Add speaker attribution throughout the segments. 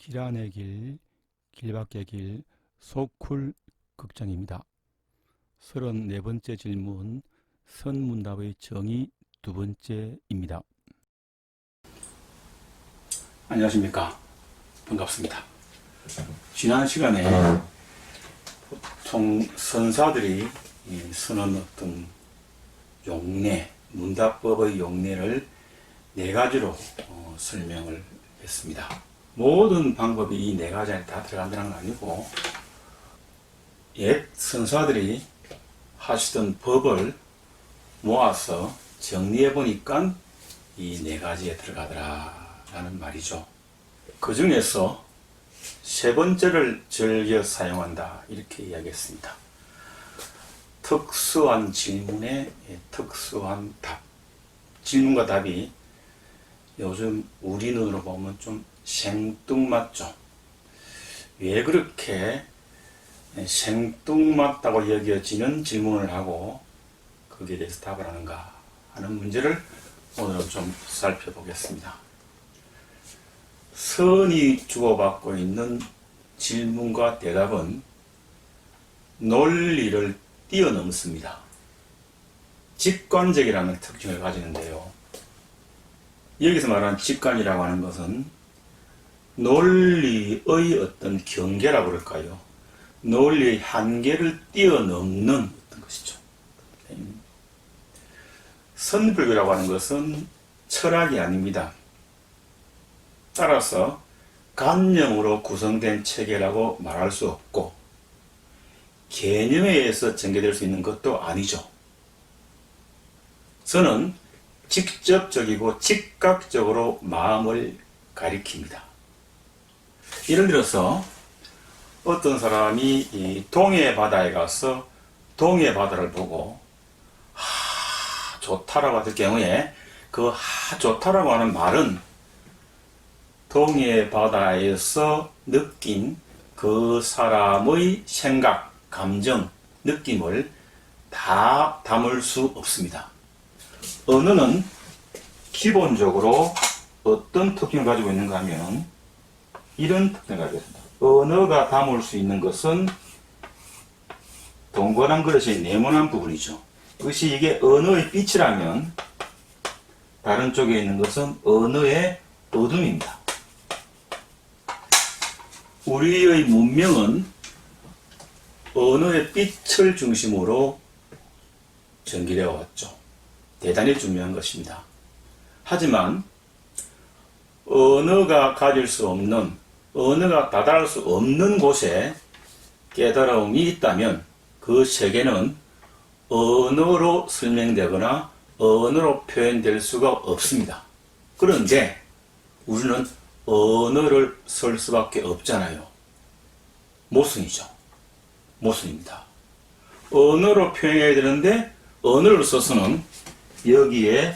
Speaker 1: 기란의 길, 길밖의 길, 소쿨 극장입니다. 34번째 질문, 선문답의 정의 두 번째입니다. 안녕하십니까. 반갑습니다. 지난 시간에 보통 선사들이 쓰는 어떤 용례, 문답법의 용례를 네 가지로 설명을 했습니다. 모든 방법이 이 네 가지 안에 다 들어간다는 건 아니고, 옛 선사들이 하시던 법을 모아서 정리해 보니까 이 네 가지에 들어가더라라는 말이죠. 그 중에서 세 번째를 즐겨 사용한다, 이렇게 이야기했습니다. 특수한 질문에 특수한 답. 질문과 답이 요즘 우리 눈으로 보면 좀 생뚱맞죠. 왜 그렇게 생뚱맞다고 여겨지는 질문을 하고 거기에 대해서 답을 하는가 하는 문제를 오늘은 좀 살펴보겠습니다. 선이 주고받고 있는 질문과 대답은 논리를 뛰어넘습니다. 직관적이라는 특징을 가지는데요. 여기서 말하는 직관이라고 하는 것은 논리의 어떤 경계라고 그럴까요? 논리의 한계를 뛰어넘는 어떤 것이죠. 선불교라고 하는 것은 철학이 아닙니다. 따라서 관념으로 구성된 체계라고 말할 수 없고, 개념에 의해서 전개될 수 있는 것도 아니죠. 선은 직접적이고 즉각적으로 마음을 가리킵니다. 예를 들어서 어떤 사람이 이 동해 바다에 가서 동해 바다를 보고 좋다라고 할 경우에 그 좋다라고 하는 말은 동해 바다에서 느낀 그 사람의 생각, 감정, 느낌을 다 담을 수 없습니다. 언어는 기본적으로 어떤 특징을 가지고 있는가 하면 이런 특징을 가지고 있습니다. 언어가 담을 수 있는 것은 동그란 그릇의 네모난 부분이죠. 그것이 이게 언어의 빛이라면 다른 쪽에 있는 것은 언어의 어둠입니다. 우리의 문명은 언어의 빛을 중심으로 전개되어 왔죠. 대단히 중요한 것입니다. 하지만 언어가 가질 수 없는, 언어가 다다를 수 없는 곳에 깨달음이 있다면 그 세계는 언어로 설명되거나 언어로 표현될 수가 없습니다. 그런데 우리는 언어를 쓸 수밖에 없잖아요. 모순이죠. 모순입니다. 언어로 표현해야 되는데 언어를 써서는 여기에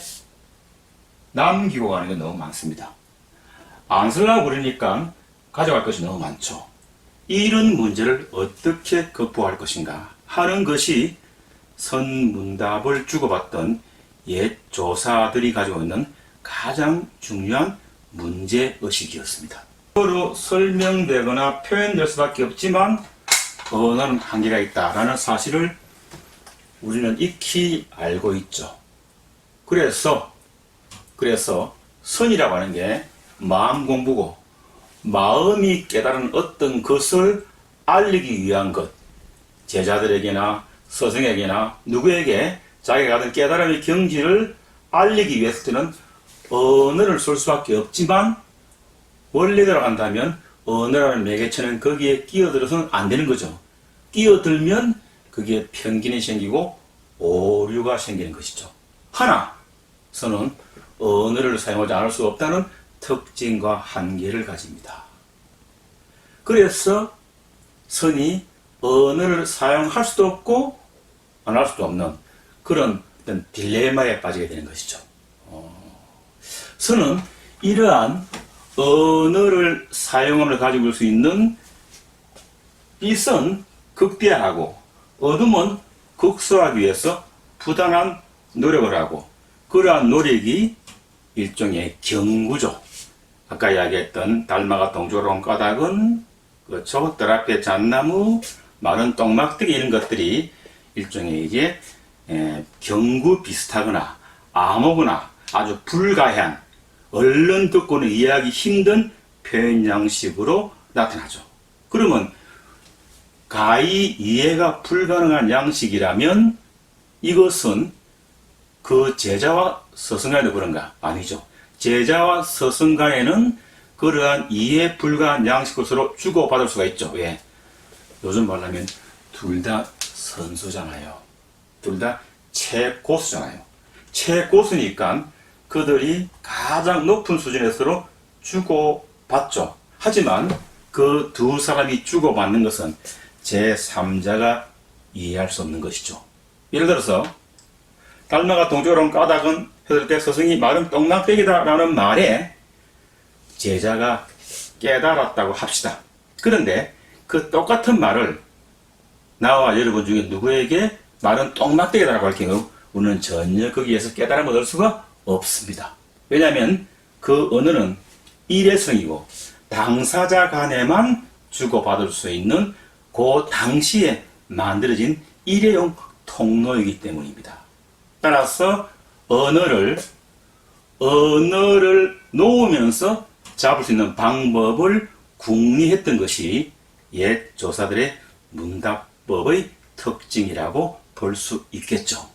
Speaker 1: 남기고 가는 게 너무 많습니다. 안 쓰려고 그러니까 가져갈 것이 너무 많죠. 이런 문제를 어떻게 극복할 것인가 하는 것이 선문답을 주고받던 옛 조사들이 가지고 있는 가장 중요한 문제의식이었습니다. 언어로 설명되거나 표현될 수밖에 없지만 언어는 한계가 있다라는 사실을 우리는 익히 알고 있죠. 그래서 선이라고 하는 게 마음 공부고, 마음이 깨달은 어떤 것을 알리기 위한 것, 제자들에게나 스승에게나 누구에게 자기가 가진 깨달음의 경지를 알리기 위해서는 언어를 쓸 수밖에 없지만, 원리대로 한다면 언어라는 매개체는 거기에 끼어들어서는 안 되는 거죠. 끼어들면 그게 편견이 생기고 오류가 생기는 것이죠. 하나, 선은 언어를 사용하지 않을 수 없다는 특징과 한계를 가집니다. 그래서 선이 언어를 사용할 수도 없고 안 할 수도 없는 그런 어떤 딜레마에 빠지게 되는 것이죠. 선은 이러한 언어를 사용함을 가지고 올 수 있는 빛은 극대화하고 어둠은 극소화하기 위해서 부단한 노력을 하고, 그러한 노력이 일종의 경구죠. 아까 이야기했던 달마가 동쪽으로 온 까닭은 그렇죠. 뜰 앞에 잣나무, 마른 똥막대기 이런 것들이 일종의 이게 경구 비슷하거나 암호거나 아주 불가한 얼른 듣고는 이해하기 힘든 표현 양식으로 나타나죠. 그러면 가히 이해가 불가능한 양식이라면 이것은 그 제자와 스승 간에도 그런가? 아니죠. 제자와 스승 간에는 그러한 이해 불가한 양식을 서로 주고받을 수가 있죠. 왜? 요즘 말하면 둘 다 선수잖아요. 둘 다 최고수잖아요. 최고수니까 그들이 가장 높은 수준에서 서로 주고받죠. 하지만 그 두 사람이 주고받는 것은 제3자가 이해할 수 없는 것이죠. 예를 들어서 달마가 동쪽으로 온 까닭은 했을 때 스승이 마른 똥막대기다 라는 말에 제자가 깨달았다고 합시다. 그런데 그 똑같은 말을 나와 여러분 중에 누구에게 마른 똥막대기다라고 할 경우 우리는 전혀 거기에서 깨달음을 얻을 수가 없습니다. 왜냐하면 그 언어는 일회성이고 당사자 간에만 주고받을 수 있는 그 당시에 만들어진 일회용 통로이기 때문입니다. 따라서 언어를 놓으면서 잡을 수 있는 방법을 궁리했던 것이 옛 조사들의 문답법의 특징이라고 볼 수 있겠죠.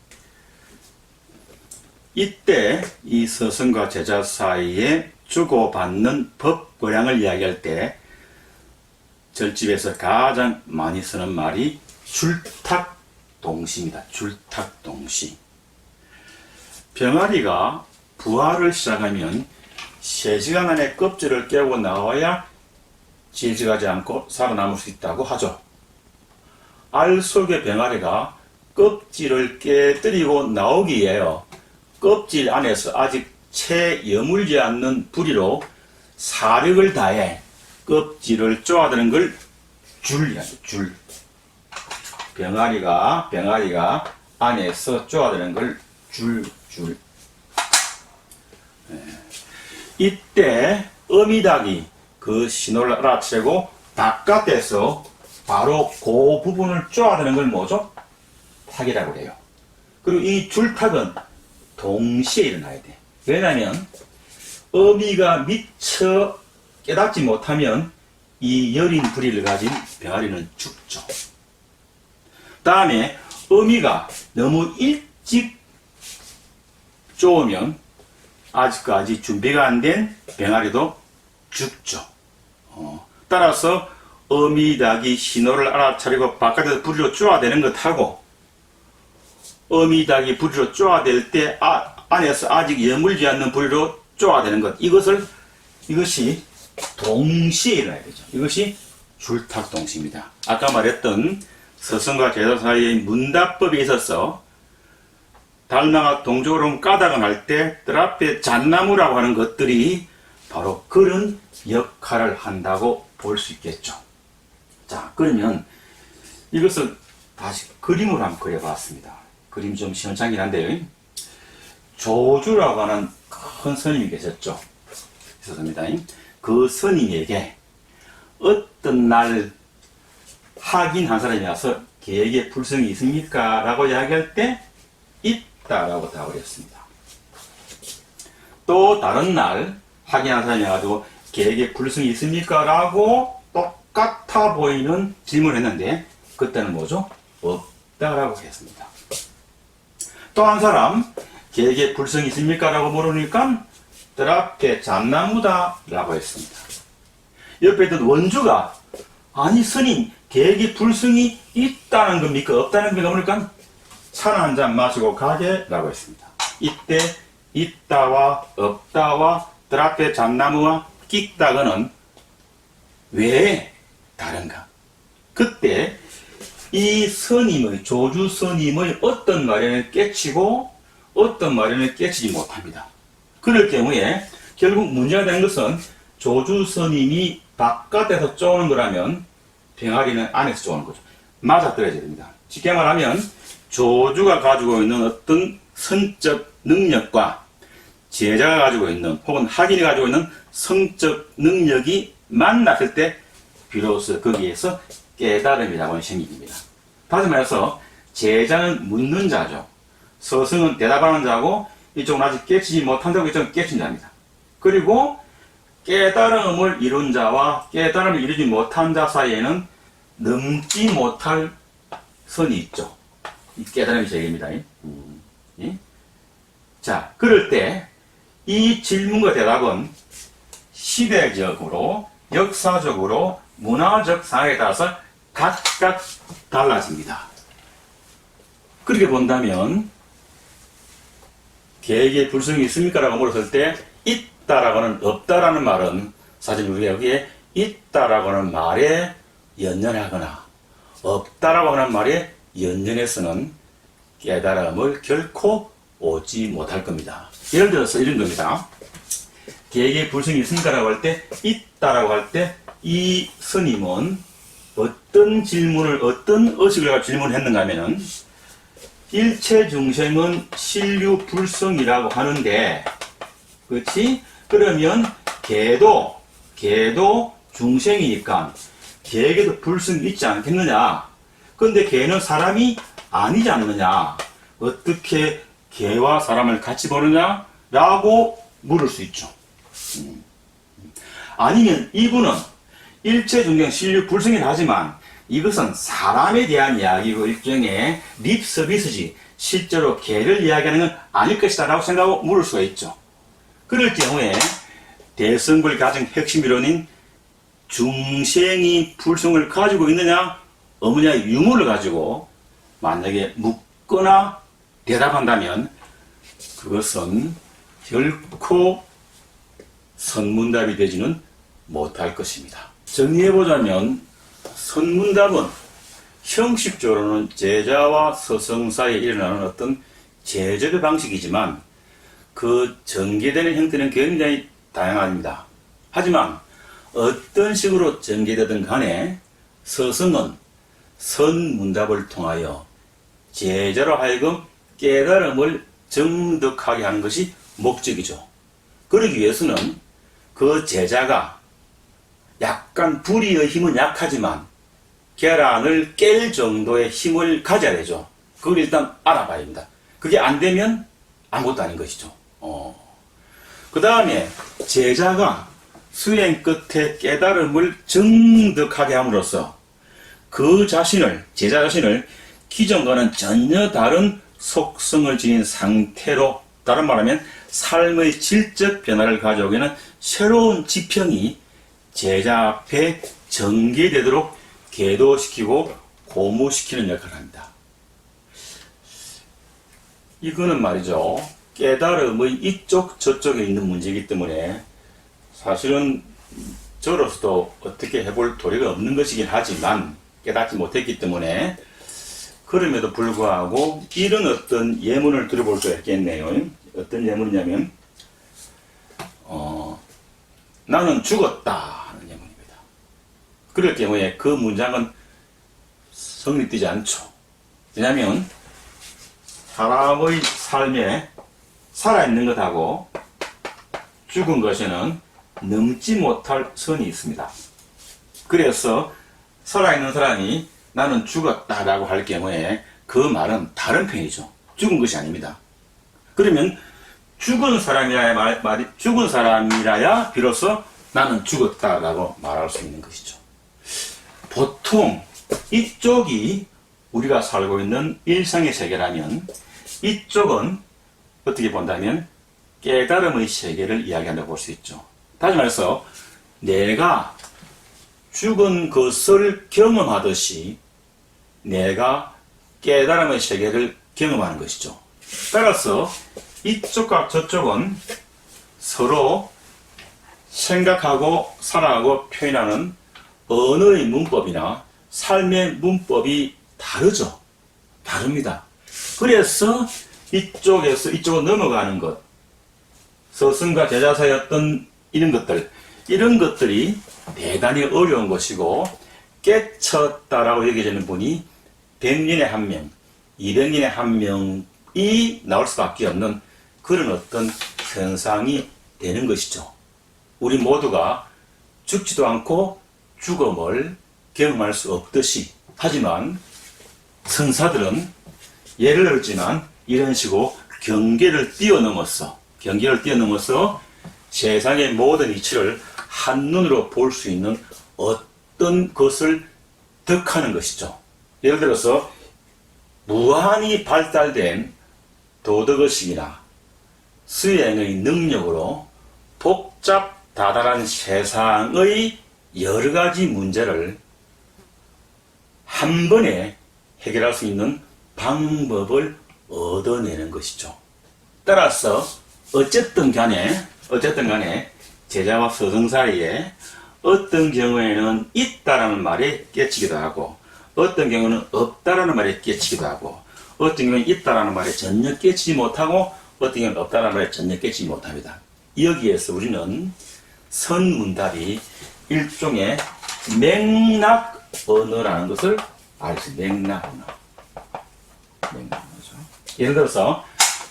Speaker 1: 이때 이 스승과 제자 사이에 주고받는 법고량을 이야기할 때 절집에서 가장 많이 쓰는 말이 줄탁동시입니다. 줄탁동시. 병아리가 부화를 시작하면 3시간 안에 껍질을 깨고 나와야 질질하지 않고 살아남을 수 있다고 하죠. 알 속의 병아리가 껍질을 깨뜨리고 나오기 위해요. 껍질 안에서 아직 채 여물지 않는 부리로 사력을 다해 껍질을 쪼아드는 걸 줄이야죠. 줄. 병아리가 안에서 쪼아드는 걸 줄. 이때 어미닭이 그 신호를 알아채고 바깥에서 바로 그 부분을 쪼아드는 걸 뭐죠? 탁이라고 해요. 그리고 이 줄탁은 동시에 일어나야 돼. 왜냐하면 어미가 미처 깨닫지 못하면 이 여린 부리를 가진 병아리는 죽죠. 다음에 어미가 너무 일찍 쪼으면 아직까지 준비가 안 된 병아리도 죽죠. 따라서 어미닭이 신호를 알아차리고 바깥에서 부리로 쪼아대는 것하고 어미닭이 부리로 쪼아댈 때 안에서 아직 여물지 않는 부리로 쪼아대는 것, 이것이 동시에 일어나야 되죠. 이것이 줄탁동시입니다. 아까 말했던 스승과 제자 사이의 문답법에 있어서 달마가 동쪽으로 온 까닭을 할 때 뜰 앞에 잣나무라고 하는 것들이 바로 그런 역할을 한다고 볼 수 있겠죠. 자, 그러면 이것을 다시 그림으로 한번 그려봤습니다. 그림 좀 시원찮긴 한데요. 조주라고 하는 큰 스님이 계셨죠. 있었습니다. 그 스님에게 어떤 날 학인 한 사람이 와서 계획에 불성이 있습니까? 라고 이야기할 때 있다라고 답을 했습니다. 또 다른 날 학인 한 사람이 와가지고 계획에 불성이 있습니까? 라고 똑같아 보이는 질문을 했는데 그때는 뭐죠? 없다라고 했습니다. 또 한 사람 계획에 불성이 있습니까? 라고 물으니까 뜰 앞에 잣나무다 라고 했습니다. 옆에 있던 원주가 아니 스님 계획에 불성이 있다는 겁니까? 없다는 겁니까? 그러니까 차를 한 잔 마시고 가게 라고 했습니다. 이때 있다와 없다와 뜰 앞에 잣나무와 끽다거는 왜 다른가? 그때 이 스님의 조주 스님의 어떤 말에는 깨치고 어떤 말에는 깨치지 못합니다. 그럴 경우에 결국 문제가 되는 것은 조주 스님이 바깥에서 쪼는 거라면 병아리는 안에서 쪼는 거죠. 맞아떨어져야 됩니다. 쉽게 말하면 조주가 가지고 있는 어떤 선적 능력과 제자가 가지고 있는 혹은 학인이 가지고 있는 성적 능력이 만났을 때 비로소 거기에서 깨달음이라고 하는 생깁니다. 다시 말해서 제자는 묻는 자죠. 스승은 대답하는 자고 이쪽은 아직 깨치지 못한 자고 이쪽은 깨친 자입니다. 그리고 깨달음을 이룬 자와 깨달음을 이루지 못한 자 사이에는 넘지 못할 선이 있죠. 이 깨달음이 제기입니다. 자, 그럴 때 이 질문과 대답은 시대적으로, 역사적으로, 문화적 상황에 따라서 각각 달라집니다. 그렇게 본다면 계획의 불성이 있습니까? 라고 물었을 때 있다라고 하는 없다라는 말은 사실 우리가 여기에 있다라고 하는 말에 연연하거나 없다라고 하는 말에 연연해서는 깨달음을 결코 오지 못할 겁니다. 예를 들어서 이런 겁니다. 계획의 불성이 있습니까? 라고 할 때 있다라고 할 때 이 스님은 어떤 질문을 어떤 의식을 가지고 질문을 했는가 하면은 일체 중생은 신류 불성이라고 하는데 그렇지? 그러면 개도 중생이니까 개에게도 불성이 있지 않겠느냐? 그런데 개는 사람이 아니지 않느냐? 어떻게 개와 사람을 같이 보느냐? 라고 물을 수 있죠. 아니면 이분은 일체 중생 신류 불성이라 하지만 이것은 사람에 대한 이야기고 일종의 립 서비스지 실제로 개를 이야기하는 건 아닐 것이다 라고 생각하고 물을 수가 있죠. 그럴 경우에 대성불 가장 핵심 이론인 중생이 불성을 가지고 있느냐 없느냐의 유무를 가지고 만약에 묻거나 대답한다면 그것은 결코 선문답이 되지는 못할 것입니다. 정리해보자면 선문답은 형식적으로는 제자와 스승 사이에 일어나는 어떤 제적의 방식이지만 그 전개되는 형태는 굉장히 다양합니다. 하지만 어떤 식으로 전개되든 간에 스승은 선문답을 통하여 제자로 하여금 깨달음을 정득하게 하는 것이 목적이죠. 그러기 위해서는 그 제자가 약간 불의의 힘은 약하지만 계란을 깰 정도의 힘을 가져야 되죠. 그걸 일단 알아봐야 합니다. 그게 안 되면 아무것도 아닌 것이죠. 그 다음에 제자가 수행 끝에 깨달음을 정득하게 함으로써 그 자신을, 제자 자신을 기존과는 전혀 다른 속성을 지닌 상태로, 다른 말하면 삶의 질적 변화를 가져오게 하는 새로운 지평이 제자 앞에 전개되도록 계도시키고 고무시키는 역할을 합니다. 이거는 말이죠. 깨달음의 이쪽 저쪽에 있는 문제이기 때문에 사실은 저로서도 어떻게 해볼 도리가 없는 것이긴 하지만 깨닫지 못했기 때문에 그럼에도 불구하고 이런 어떤 예문을 들어볼 수 있겠네요. 어떤 예문이냐면 나는 죽었다 하는 예문입니다. 그럴 경우에 그 문장은 성립되지 않죠. 왜냐하면 사람의 삶에 살아있는 것하고 죽은 것에는 넘지 못할 선이 있습니다. 그래서 살아있는 사람이 나는 죽었다라고 할 경우에 그 말은 다른 편이죠. 죽은 것이 아닙니다. 그러면 죽은 사람이라야 비로소 나는 죽었다라고 말할 수 있는 것이죠. 보통 이쪽이 우리가 살고 있는 일상의 세계라면 이쪽은 어떻게 본다면 깨달음의 세계를 이야기한다고 볼 수 있죠. 다시 말해서 내가 죽은 것을 경험하듯이 내가 깨달음의 세계를 경험하는 것이죠. 따라서 이쪽과 저쪽은 서로 생각하고 살아가고 표현하는 언어의 문법이나 삶의 문법이 다르죠. 다릅니다. 그래서 이쪽에서 이쪽으로 넘어가는 것, 스승과 제자 사이의 어떤 이런 것들이 대단히 어려운 것이고 깨쳤다라고 여겨지는 분이 100년에 1명, 200년에 1명이 나올 수밖에 없는 그런 어떤 현상이 되는 것이죠. 우리 모두가 죽지도 않고 죽음을 경험할 수 없듯이, 하지만 선사들은 예를 들지만 이런 식으로 경계를 뛰어넘어서 세상의 모든 이치를 한눈으로 볼 수 있는 어떤 것을 득하는 것이죠. 예를 들어서 무한히 발달된 도덕의식이나 수행의 능력으로 복잡 다달한 세상의 여러 가지 문제를 한 번에 해결할 수 있는 방법을 얻어내는 것이죠. 따라서 어쨌든 간에 제자와 스승 사이에 어떤 경우에는 있다라는 말에 깨치기도 하고, 어떤 경우는 없다라는 말에 깨치기도 하고, 어떤 경우는 있다라는 말에 전혀 깨치지 못하고, 어떤 경우는 없다라는 말에 전혀 깨치지 못합니다. 여기에서 우리는 선문답이 일종의 맥락 언어라는 것을 알수 있어요. 맥락 언어죠. 예를 들어서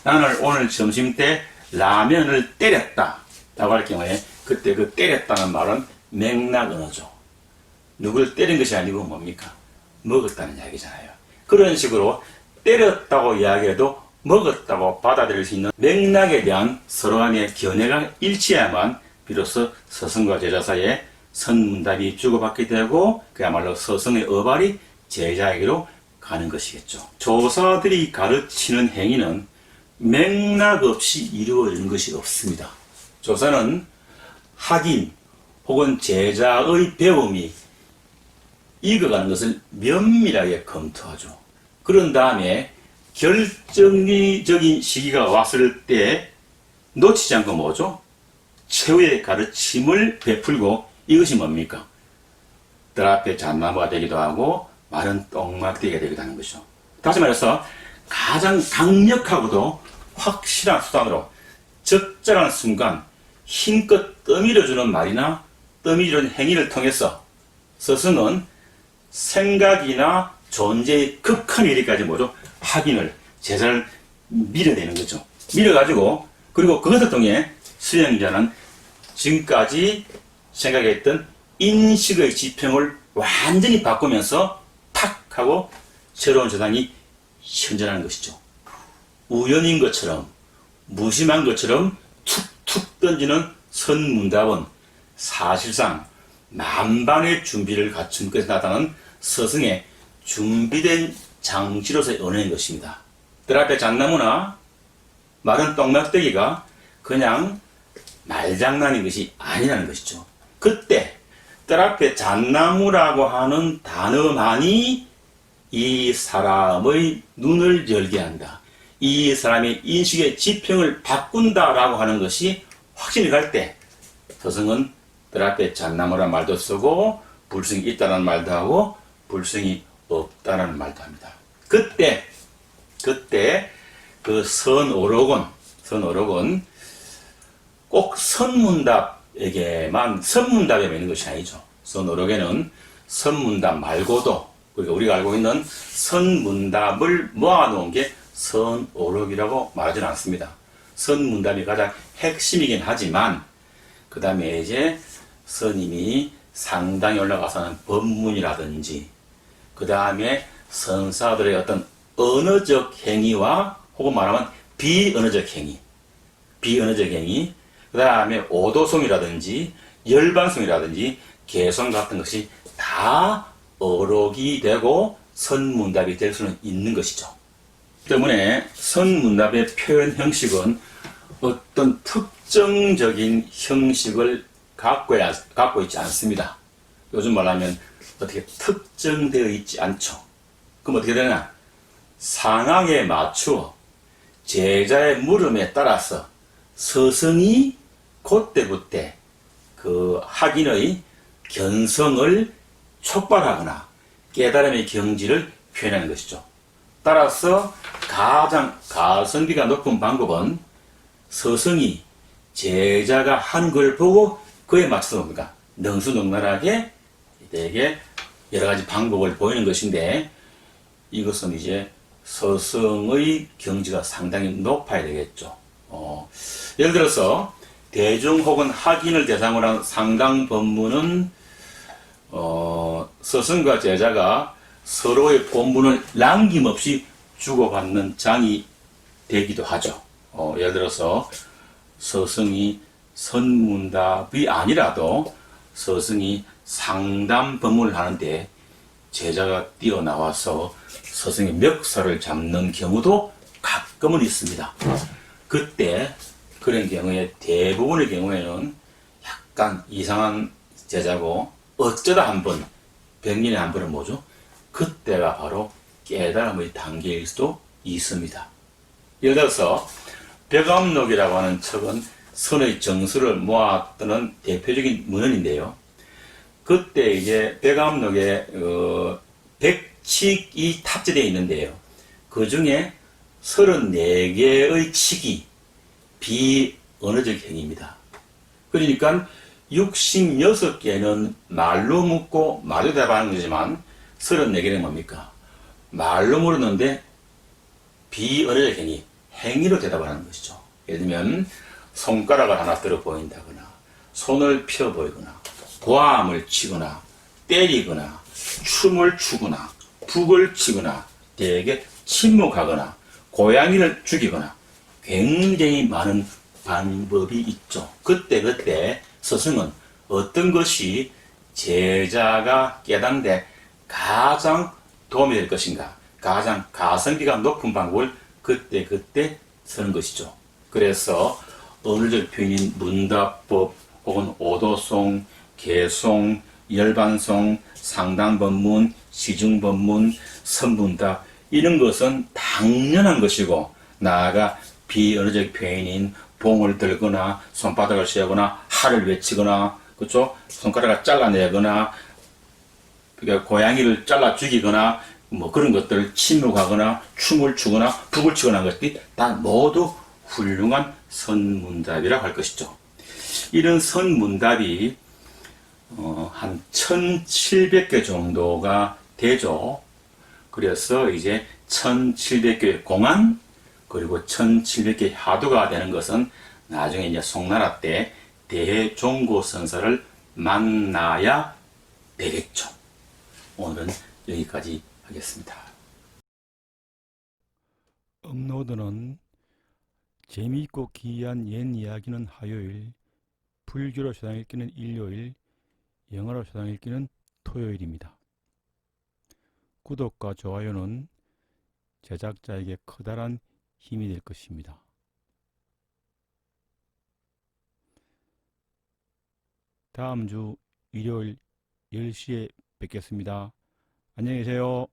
Speaker 1: 나는 오늘 점심 때 라면을 때렸다 라고 할 경우에 그때 그 때렸다는 말은 맥락 언어죠. 누구를 때린 것이 아니고 뭡니까? 먹었다는 이야기잖아요. 그런 식으로 때렸다고 이야기해도 먹었다고 받아들일 수 있는 맥락에 대한 서로 간의 견해가 일치해야만 비로소 스승과 제자 사이에 선문답이 주고받게 되고 그야말로 스승의 어발이 제자에게로 가는 것이겠죠. 조사들이 가르치는 행위는 맥락 없이 이루어지는 것이 없습니다. 조사는 학인 혹은 제자의 배움이 익어가는 것을 면밀하게 검토하죠. 그런 다음에 결정적인 시기가 왔을 때 놓치지 않고 뭐죠? 최후의 가르침을 베풀고, 이것이 뭡니까? 뜰 앞에 잣나무가 되기도 하고 마른 똥막대기가 되기도 하는 것이죠. 다시 말해서 가장 강력하고도 확실한 수단으로 적절한 순간 힘껏 떠밀어주는 말이나 떠밀어주는 행위를 통해서 스승은 생각이나 존재의 극한 이르기까지 뭐죠? 확인을, 제자를 밀어내는 거죠. 밀어가지고, 그리고 그것을 통해 수행자는 지금까지 생각했던 인식의 지평을 완전히 바꾸면서 탁 하고 새로운 세상이 현존하는 것이죠. 우연인 것처럼, 무심한 것처럼 툭툭 던지는 선문답은 사실상 만반의 준비를 갖춘 것에 나타나는 스승의 준비된 장치로서의 언어인 것입니다. 뜰 앞에 잣나무나 마른 똥막대기가 그냥 말장난인 것이 아니라는 것이죠. 그때 뜰 앞에 잣나무라고 하는 단어만이 이 사람의 눈을 열게 한다, 이 사람의 인식의 지평을 바꾼다라고 하는 것이 확신이 갈 때 스승은 뜰 앞에 잣나무라는 말도 쓰고 불승이 있다는 말도 하고 불승이 없다는 말도 합니다. 그때 그 선오록은 꼭 선문답에게만 있는 것이 아니죠. 선오록에는 선문답 말고도 우리가 알고 있는 선문답을 모아놓은 게 선오록이라고 말하지는 않습니다. 선문답이 가장 핵심이긴 하지만 그 다음에 이제 스님이 상당히 올라가서는 법문이라든지 그 다음에 선사들의 어떤 언어적 행위와 혹은 말하면 비언어적 행위, 그 다음에 오도송이라든지 열반송이라든지 개성 같은 것이 다 어록이 되고 선문답이 될 수는 있는 것이죠. 때문에 선문답의 표현 형식은 어떤 특정적인 형식을 갖고 있지 않습니다. 요즘 말하면 어떻게 특정되어 있지 않죠. 그럼 어떻게 되냐? 상황에 맞추어 제자의 물음에 따라서 스승이 그때그때 그 학인의 견성을 촉발하거나 깨달음의 경지를 표현하는 것이죠. 따라서 가장 가성비가 높은 방법은 스승이 제자가 한 걸 보고 그에 맞춰서 뭡니까? 능수능란하게 되게 여러 가지 방법을 보이는 것인데, 이것은 이제 스승의 경지가 상당히 높아야 되겠죠. 예를 들어서 대중 혹은 학인을 대상으로 한 상당 법문은 스승과 제자가 서로의 본문을 남김없이 주고받는 장이 되기도 하죠. 예를 들어서 스승이 선문답이 아니라도 스승이 상담 법문을 하는데 제자가 뛰어나와서 스승의 멱살을 잡는 경우도 가끔은 있습니다. 그때 그런 경우에 대부분의 경우에는 약간 이상한 제자고 어쩌다 한 번, 100년에 한 번은 뭐죠? 그때가 바로 깨달음의 단계일 수도 있습니다. 예를 들어서 벽암록이라고 하는 책은 선의 정수를 모아두는 대표적인 문헌인데요. 그때 이제 벽암록에 백칙이 탑재되어 있는데요. 그 중에 34개의 칙이 비언어적 행위입니다. 그러니까 66개는 말로 묻고 말로 대답하는 거지만 34개는 뭡니까? 말로 물었는데 비언어적 행위, 행위로 대답을 하는 것이죠. 예를 들면 손가락을 하나 들어 보인다거나 손을 펴 보이거나 고함을 치거나 때리거나 춤을 추거나 북을 치거나 대개 침묵하거나 고양이를 죽이거나 굉장히 많은 방법이 있죠. 그때 스승은 어떤 것이 제자가 깨닫는데 가장 도움이 될 것인가, 가장 가성비가 높은 방법을 그때 쓰는 것이죠. 그래서 언어적 표현인 문답법 혹은 오도송, 개송, 열반송, 상담법문, 시중법문, 선문답 이런 것은 당연한 것이고 나아가 비언어적 표현인 봉을 들거나 손바닥을 쥐거나 하를 외치거나 그렇죠? 손가락을 잘라내거나 그러니까 고양이를 잘라 죽이거나 뭐 그런 것들을 침묵하거나 춤을 추거나 북을 치거나 하는 것들이 다 모두 훌륭한 선문답이라고 할 것이죠. 이런 선문답이 한 1700개 정도가 되죠. 그래서 이제 1700개 공안 그리고 1700개 하두가 되는 것은 나중에 이제 송나라 때 대종고선사를 만나야 되겠죠. 오늘은 여기까지 하겠습니다.
Speaker 2: 업로드는 재미있고 기이한 옛 이야기는 화요일, 불교로 세상 읽기는 일요일, 영어로 세상 읽기는 토요일입니다. 구독과 좋아요는 제작자에게 커다란 힘이 될 것입니다. 다음 주 일요일 10시에 뵙겠습니다. 안녕히 계세요.